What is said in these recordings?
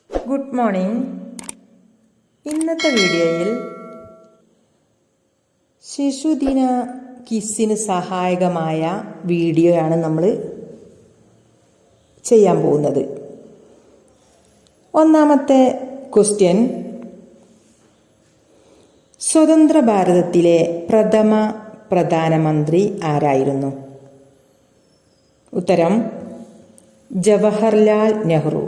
Good morning. ഇന്നത്തെ വീഡിയോയിൽ ശിശുദിന ക്വിസിന് സഹായകമായ വീഡിയോയാണ് നമ്മൾ ചെയ്യാൻ പോകുന്നത്. ഒന്നാമത്തെ ക്വസ്റ്റ്യൻ, സ്വതന്ത്ര ഭാരതത്തിലെ പ്രഥമ പ്രധാനമന്ത്രി ആരായിരുന്നു? ഉത്തരം ജവഹർലാൽ നെഹ്റു.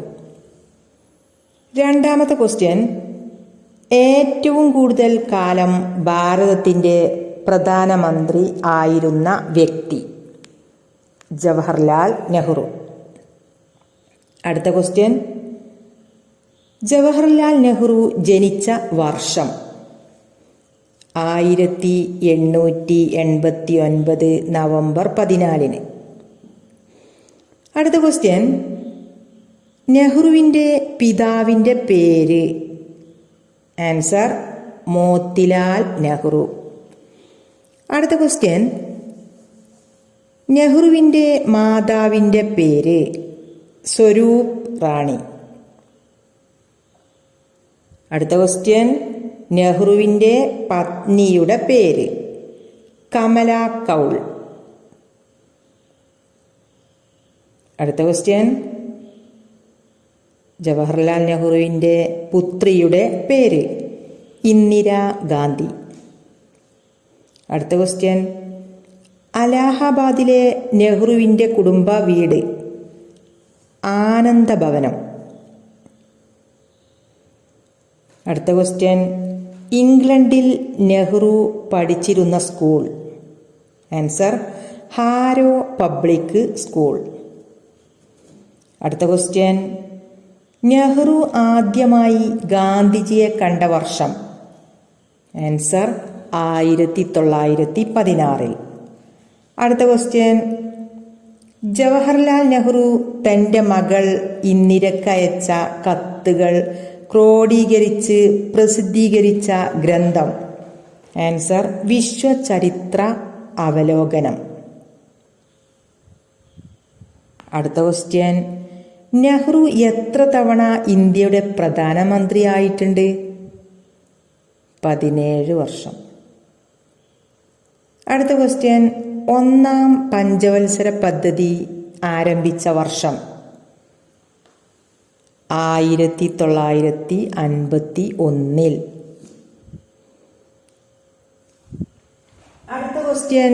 രണ്ടാമത്തെ ക്വസ്റ്റ്യൻ, ഏറ്റവും കൂടുതൽ കാലം ഭാരതത്തിൻ്റെ പ്രധാനമന്ത്രി ആയിരുന്ന വ്യക്തി? ജവഹർലാൽ നെഹ്റു. അടുത്ത ക്വസ്റ്റ്യൻ, ജവഹർലാൽ നെഹ്റു ജനിച്ച വർഷം? 1889 നവംബർ 14. അടുത്ത ക്വസ്റ്റ്യൻ, നെഹ്റുവിൻ്റെ പിതാവിൻ്റെ പേര്? ആൻസർ മോത്തിലാൽ നെഹ്റു. അടുത്ത ക്വസ്റ്റ്യൻ, നെഹ്റുവിൻ്റെ മാതാവിൻ്റെ പേര്? സ്വരൂപ് റാണി. അടുത്ത ക്വസ്റ്റ്യൻ, നെഹ്റുവിൻ്റെ പത്നിയുടെ പേര്? കമല കൗൾ. അടുത്ത ക്വസ്റ്റ്യൻ, ജവഹർലാൽ നെഹ്റുവിൻ്റെ പുത്രിയുടെ പേര്? ഇന്ദിരാ ഗാന്ധി. അടുത്ത ക്വസ്റ്റ്യൻ, അലഹാബാദിലെ നെഹ്റുവിൻ്റെ കുടുംബ വീട്? ആനന്ദ ഭവനം. അടുത്ത ക്വസ്റ്റ്യൻ, ഇംഗ്ലണ്ടിൽ നെഹ്റു പഠിച്ചിരുന്ന school? Answer Harrow public school. അടുത്ത ക്വസ്റ്റ്യൻ, നെഹ്റു ആദ്യമായി ഗാന്ധിജിയെ കണ്ട വർഷം? ആൻസർ 1916. അടുത്ത ക്വസ്റ്റ്യൻ, ജവഹർലാൽ നെഹ്റു തൻ്റെ മകൾ ഇന്ദിരയ്ക്ക് അയച്ച കത്തുകൾ ക്രോഡീകരിച്ച് പ്രസിദ്ധീകരിച്ച ഗ്രന്ഥം? ആൻസർ വിശ്വചരിത്ര അവലോകനം. അടുത്ത ക്വസ്റ്റ്യൻ, നെഹ്റു എത്ര തവണ ഇന്ത്യയുടെ പ്രധാനമന്ത്രിയായിട്ടുണ്ട്? 17 വർഷം. അടുത്ത ക്വസ്റ്റ്യൻ, ഒന്നാം പഞ്ചവത്സര പദ്ധതി ആരംഭിച്ച വർഷം? 1951. അടുത്ത ക്വസ്റ്റ്യൻ,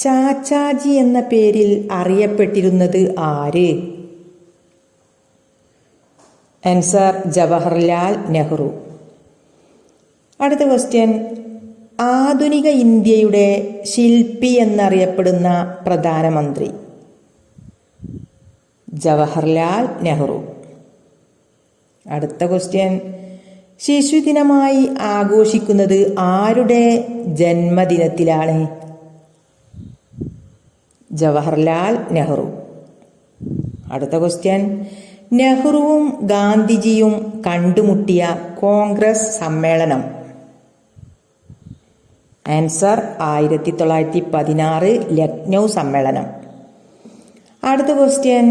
ചാച്ചാജി എന്ന പേരിൽ അറിയപ്പെട്ടിരുന്നത് ആര്? ആൻസർ ജവഹർലാൽ നെഹ്റു. അടുത്ത ക്വസ്റ്റ്യൻ, ആധുനിക ഇന്ത്യയുടെ ശില്പി എന്നറിയപ്പെടുന്ന പ്രധാനമന്ത്രി? ജവഹർലാൽ നെഹ്റു. അടുത്ത ക്വസ്റ്റ്യൻ, ശിശുദിനമായി ആഘോഷിക്കുന്നത് ആരുടെ ജന്മദിനത്തിലാണ്? ജവഹർലാൽ നെഹ്റു. അടുത്ത ക്വസ്റ്റ്യൻ, നെഹ്റുവും ഗാന്ധിജിയും കണ്ടുമുട്ടിയ കോൺഗ്രസ് സമ്മേളനം? ആൻസർ 1916 ലക്നൗ സമ്മേളനം. അടുത്ത ക്വസ്റ്റ്യൻ,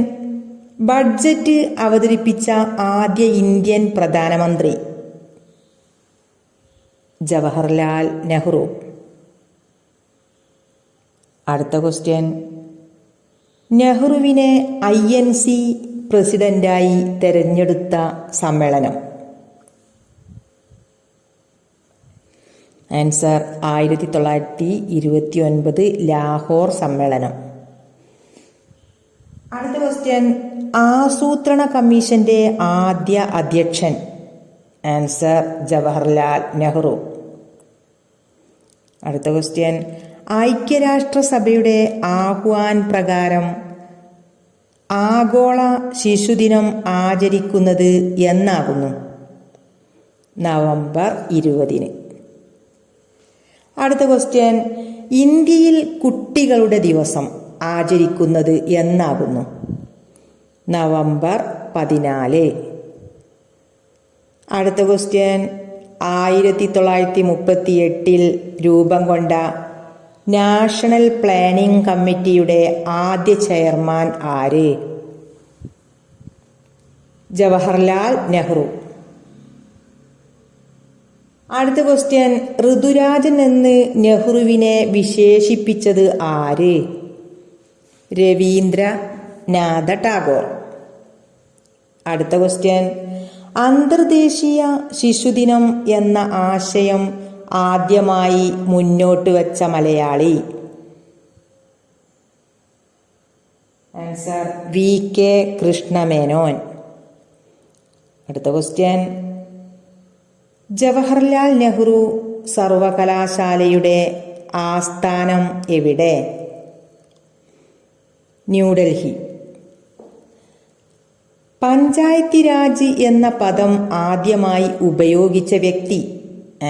ബഡ്ജറ്റ് അവതരിപ്പിച്ച ആദ്യ ഇന്ത്യൻ പ്രധാനമന്ത്രി? ജവഹർലാൽ നെഹ്റു. അടുത്ത ക്വസ്റ്റ്യൻ, നെഹ്റുവിനെ INC പ്രസിഡന്റായി തെരഞ്ഞെടുത്ത സമ്മേളനം? ആൻസർ 1929 ലാഹോർ സമ്മേളനം. അടുത്ത ക്വസ്റ്റ്യൻ, ആസൂത്രണ കമ്മീഷന്റെ ആദ്യ അധ്യക്ഷൻ? ആൻസർ ജവഹർലാൽ നെഹ്റു. അടുത്ത ക്വസ്റ്റ്യൻ, ഐക്യരാഷ്ട്രസഭയുടെ ആഹ്വാൻ പ്രകാരം ആഗോള ശിശുദിനം ആചരിക്കുന്നത് എന്നാകുന്നു? നവംബർ 20. അടുത്ത ക്വസ്റ്റ്യൻ, ഇന്ത്യയിൽ കുട്ടികളുടെ ദിവസം ആചരിക്കുന്നത് എന്നാകുന്നു? നവംബർ 14. അടുത്ത ക്വസ്റ്റ്യൻ, 1938 രൂപം കൊണ്ട നാഷണൽ പ്ലാനിംഗ് കമ്മിറ്റിയുടെ ആദ്യ ചെയർമാൻ ആര്? ജവഹർലാൽ നെഹ്റു. അടുത്ത ക്വസ്റ്റ്യൻ, ഋതുരാജൻ എന്ന് നെഹ്റുവിനെ വിശേഷിപ്പിച്ചത് ആര്? രവീന്ദ്രനാഥ ടാഗോർ. അടുത്ത ക്വസ്റ്റ്യൻ, അന്തർദേശീയ ശിശുദിനം എന്ന ആശയം ആദ്യമായി മുന്നോട്ട് വച്ച മലയാളി? Answer VK Krishna Menon. അടുത്ത ക്വസ്റ്റ്യൻ, ജവഹർലാൽ നെഹ്റു സർവകലാശാലയുടെ ആസ്ഥാനം എവിടെ? ന്യൂഡൽഹി. പഞ്ചായത്തി രാജ് എന്ന പദം ആദ്യമായി ഉപയോഗിച്ച വ്യക്തി?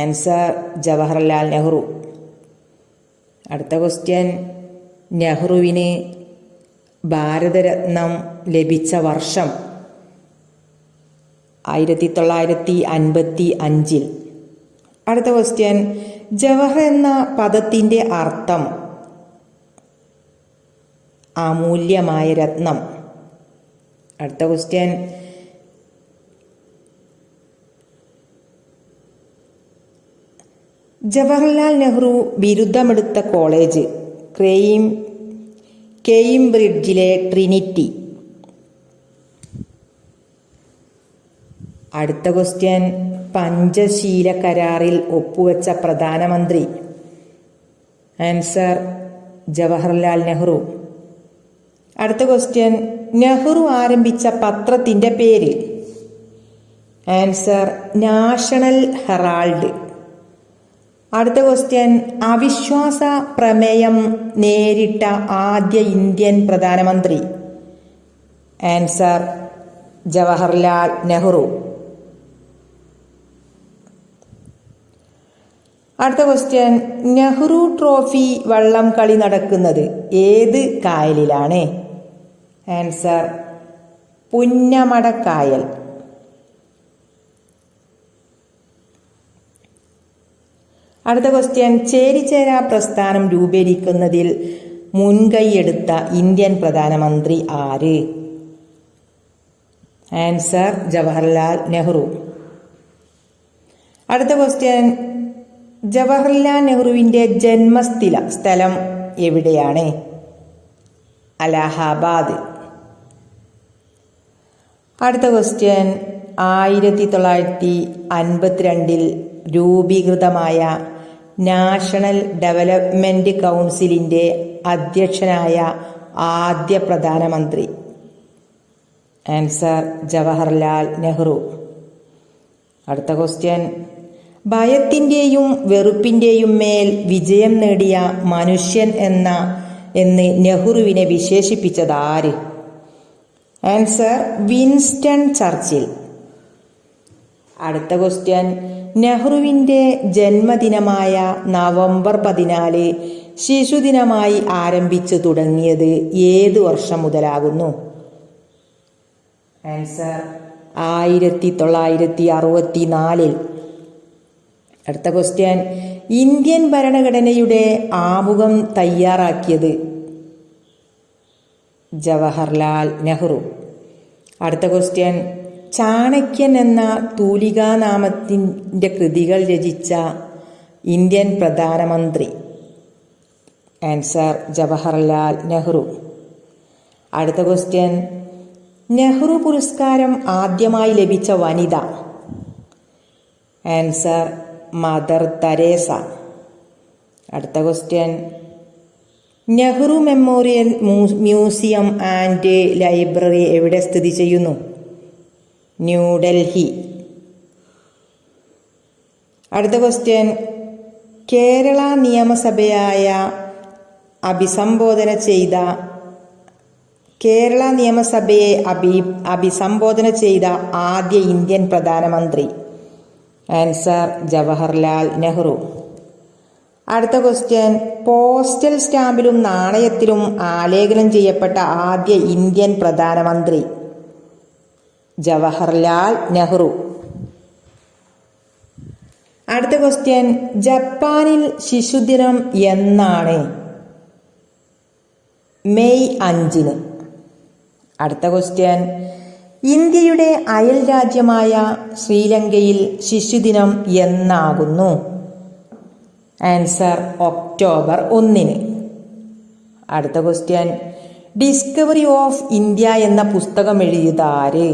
ആൻസർ ജവഹർലാൽ നെഹ്റു. അടുത്ത ക്വസ്റ്റ്യൻ, നെഹ്റുവിന് ഭാരതരത്നം ലഭിച്ച വർഷം? 1955. അടുത്ത ക്വസ്റ്റ്യൻ, ജവഹർ എന്ന പദത്തിൻ്റെ അർത്ഥം? അമൂല്യമായ രത്നം. അടുത്ത ക്വസ്റ്റ്യൻ, ജവഹർലാൽ നെഹ്റു ബിരുദമെടുത്ത കോളേജ്? കേംബ്രിഡ്ജിലെ ട്രിനിറ്റി. അടുത്ത ക്വസ്റ്റ്യൻ, പഞ്ചശീല കരാറിൽ ഒപ്പുവെച്ച പ്രധാനമന്ത്രി? ആൻസർ ജവഹർലാൽ നെഹ്റു. അടുത്ത ക്വസ്റ്റ്യൻ, നെഹ്റു ആരംഭിച്ച പത്രത്തിൻ്റെ പേര്? Answer National Herald. അടുത്ത ക്വസ്റ്റ്യൻ, അവിശ്വാസ പ്രമേയം നേരിട്ട ആദ്യ ഇന്ത്യൻ പ്രധാനമന്ത്രി? ആൻസർ ജവഹർലാൽ നെഹ്റു. അടുത്ത ക്വസ്റ്റ്യൻ, നെഹ്റു ട്രോഫി വള്ളം കളി നടക്കുന്നത് ഏത് കായലിലാണ്? ആൻസർ പുന്നമടക്കായൽ. അടുത്ത ക്വസ്റ്റ്യൻ, ചേരിചേര പ്രസ്ഥാനം രൂപീകരിക്കുന്നതിൽ മുൻകൈയെടുത്ത ഇന്ത്യൻ പ്രധാനമന്ത്രി ആര്? ആൻസർ ജവഹർലാൽ നെഹ്റു. അടുത്ത ക്വസ്റ്റ്യൻ, ജവഹർലാൽ നെഹ്റുവിൻ്റെ ജന്മസ്ഥലം എവിടെയാണ്? അലഹാബാദ്. അടുത്ത ക്വസ്റ്റ്യൻ, 1952 രൂപീകൃതമായ നാഷണൽ ഡെവലപ്മെന്റ് കൗൺസിലിൻ്റെ അധ്യക്ഷനായ ആദ്യ പ്രധാനമന്ത്രി? ആൻസർ ജവഹർലാൽ നെഹ്റു. അടുത്ത ക്വസ്റ്റ്യൻ, ഭയത്തിൻ്റെയും വെറുപ്പിൻ്റെയും മേൽ വിജയം നേടിയ മനുഷ്യൻ എന്ന് നെഹ്റുവിനെ വിശേഷിപ്പിച്ചത് ആര്? Answer Winston Churchill. അടുത്ത ക്വസ്റ്റ്യൻ, നെഹ്റുവിൻ്റെ ജന്മദിനമായ നവംബർ 14 ശിശുദിനമായി ആരംഭിച്ചു തുടങ്ങിയത് ഏത് വർഷം മുതലാകുന്നു? ആൻസർ 1964. അടുത്ത ക്വസ്റ്റ്യൻ, ഇന്ത്യൻ ഭരണഘടനയുടെ ആമുഖം തയ്യാറാക്കിയത്? ജവഹർലാൽ നെഹ്റു. അടുത്ത ക്വസ്റ്റ്യൻ, ചാണക്യൻ എന്ന തൂലികാനാമത്തിൻ്റെ കൃതികൾ രചിച്ച ഇന്ത്യൻ പ്രധാനമന്ത്രി? ആൻസർ ജവഹർലാൽ നെഹ്റു. അടുത്ത ക്വസ്റ്റ്യൻ, നെഹ്റു പുരസ്കാരം ആദ്യമായി ലഭിച്ച വനിത? Answer Mother Teresa. അടുത്ത question, Nehru memorial museum and library എവിടെ സ്ഥിതി ചെയ്യുന്നു? ന്യൂഡൽഹി. അടുത്ത ക്വസ്റ്റ്യൻ, കേരള നിയമസഭയെ അഭിസംബോധന ചെയ്ത ആദ്യ ഇന്ത്യൻ പ്രധാനമന്ത്രി? ആൻസർ ജവഹർലാൽ നെഹ്റു. അടുത്ത ക്വസ്റ്റ്യൻ, പോസ്റ്റൽ സ്റ്റാമ്പിലും നാണയത്തിലും ആലേഖനം ചെയ്യപ്പെട്ട ആദ്യ ഇന്ത്യൻ പ്രധാനമന്ത്രി? ജവഹർലാൽ നെഹ്റു. അടുത്ത ക്വസ്റ്റ്യൻ, ജപ്പാനിൽ ശിശുദിനം എന്നാണ്? മെയ് 5. അടുത്ത ക്വസ്റ്റ്യൻ, ഇന്ത്യയുടെ അയൽ രാജ്യമായ ശ്രീലങ്കയിൽ ശിശുദിനം എന്നാകുന്നു? Answer October 1. അടുത്ത ക്വസ്റ്റ്യൻ, ഡിസ്കവറി ഓഫ് ഇന്ത്യ എന്ന പുസ്തകം എഴുതിയതാര്?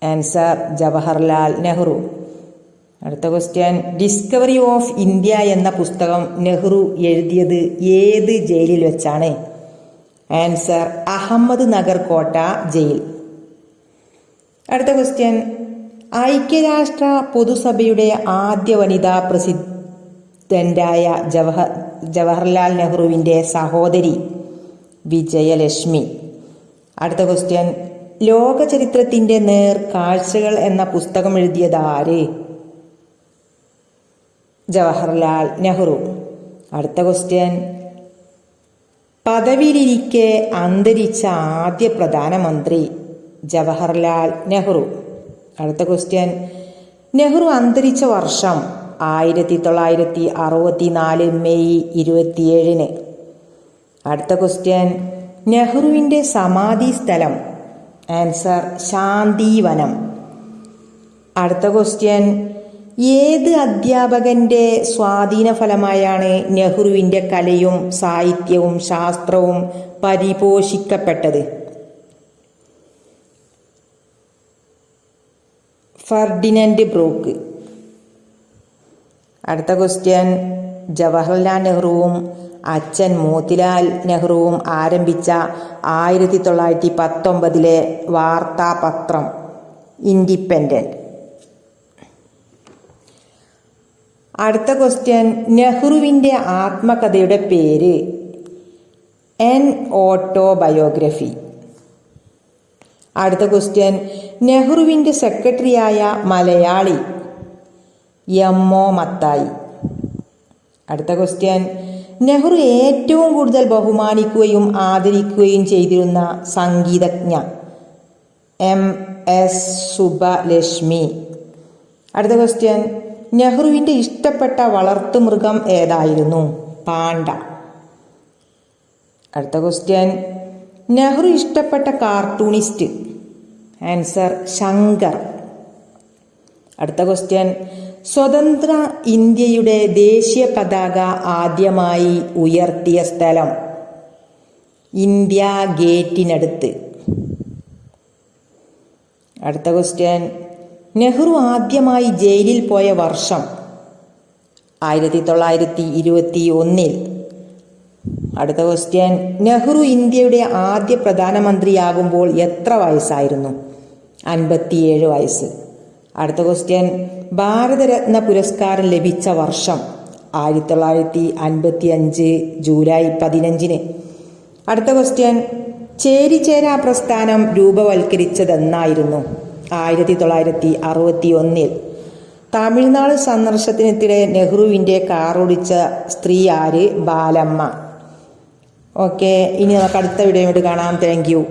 ആൻസർ ജവഹർലാൽ നെഹ്റു. അടുത്ത ക്വസ്റ്റ്യൻ, ഡിസ്കവറി ഓഫ് ഇന്ത്യ എന്ന പുസ്തകം നെഹ്റു എഴുതിയത് ഏത് ജയിലിൽ വെച്ചാണ്? ആൻസർ അഹമ്മദ് നഗർ കോട്ട ജയിൽ. അടുത്ത ക്വസ്റ്റ്യൻ, ഐക്യരാഷ്ട്ര പൊതുസഭയുടെ ആദ്യ വനിതാ പ്രസിഡന്റായ ജവഹർലാൽ നെഹ്റുവിൻ്റെ സഹോദരി വിജയലക്ഷ്മി. അടുത്ത ക്വസ്റ്റ്യൻ, ലോക ചരിത്രത്തിൻ്റെ നേർക്കാഴ്ചകൾ എന്ന പുസ്തകം എഴുതിയത് ആര്? ജവഹർലാൽ നെഹ്റു. അടുത്ത ക്വസ്റ്റ്യൻ, പദവിയിലിരിക്കെ അന്തരിച്ച ആദ്യ പ്രധാനമന്ത്രി ജവഹർലാൽ നെഹ്റു. അടുത്ത ക്വസ്റ്റ്യൻ, നെഹ്റു അന്തരിച്ച വർഷം 1964 മെയ് 27. അടുത്ത ക്വസ്റ്റ്യൻ, നെഹ്റുവിൻ്റെ സമാധി സ്ഥലം? ആൻസർ ശാന്തിവനം. അടുത്ത ക്വസ്റ്റ്യൻ, ഏത് അധ്യാപകന്റെ സ്വാധീന ഫലമായാണ് നെഹ്റുവിൻ്റെ കലയും സാഹിത്യവും ശാസ്ത്രവും പരിപോഷിക്കപ്പെട്ടത്? Ferdinand Brook. അടുത്ത ക്വസ്റ്റ്യൻ, ജവഹർലാൽ നെഹ്റുവും അച്ഛൻ മോത്തിലാൽ നെഹ്റുവും ആരംഭിച്ച 1919 വാർത്താപത്രം ഇൻഡിപെൻഡന്റ്. അടുത്ത ക്വസ്റ്റ്യൻ, നെഹ്റുവിൻ്റെ ആത്മകഥയുടെ പേര്? N autobiography. അടുത്ത ക്വസ്റ്റ്യൻ, നെഹ്റുവിൻ്റെ സെക്രട്ടറിയായ മലയാളി? എം.ഒ. മത്തായി. അടുത്ത ക്വസ്റ്റ്യൻ, നെഹ്റു ഏറ്റവും കൂടുതൽ ബഹുമാനിക്കുകയും ആദരിക്കുകയും ചെയ്തിരുന്ന സംഗീതജ്ഞ? എം.എസ്. സുബ്ബലക്ഷ്മി. അടുത്ത ക്വസ്റ്റ്യൻ, നെഹ്റുവിൻ്റെ ഇഷ്ടപ്പെട്ട വളർത്തുമൃഗം ഏതായിരുന്നു? പാണ്ട. അടുത്ത ക്വസ്റ്റ്യൻ, നെഹ്റു ഇഷ്ടപ്പെട്ട കാർട്ടൂണിസ്റ്റ്? ആൻസർ ശങ്കർ. അടുത്ത ക്വസ്റ്റ്യൻ, സ്വതന്ത്ര ഇന്ത്യയുടെ ദേശീയ പതാക ആദ്യമായി ഉയർത്തിയ സ്ഥലം? ഇന്ത്യ ഗേറ്റിനടുത്ത്. അടുത്ത ക്വസ്റ്റ്യൻ, നെഹ്റു ആദ്യമായി ജയിലിൽ പോയ വർഷം? 1921. അടുത്ത ക്വസ്റ്റ്യൻ, നെഹ്റു ഇന്ത്യയുടെ ആദ്യ പ്രധാനമന്ത്രിയാകുമ്പോൾ എത്ര വയസ്സായിരുന്നു? 57 വയസ്സ്. അടുത്ത ക്വസ്റ്റ്യൻ, ഭാരതരത്ന പുരസ്കാരം ലഭിച്ച വർഷം? 1955 ജൂലൈ 15. അടുത്ത ക്വസ്റ്റ്യൻ, ചേരിചേരാ പ്രസ്ഥാനം രൂപവൽക്കരിച്ചതെന്നായിരുന്നു? 1961. തമിഴ്നാട് സന്ദർശനത്തിനിടെ നെഹ്റുവിൻ്റെ കാറോടിച്ച സ്ത്രീ ആര്? ബാലമ്മ. ഓക്കെ, ഇനി നമുക്ക് അടുത്ത വീഡിയോ കാണാം. Thank you.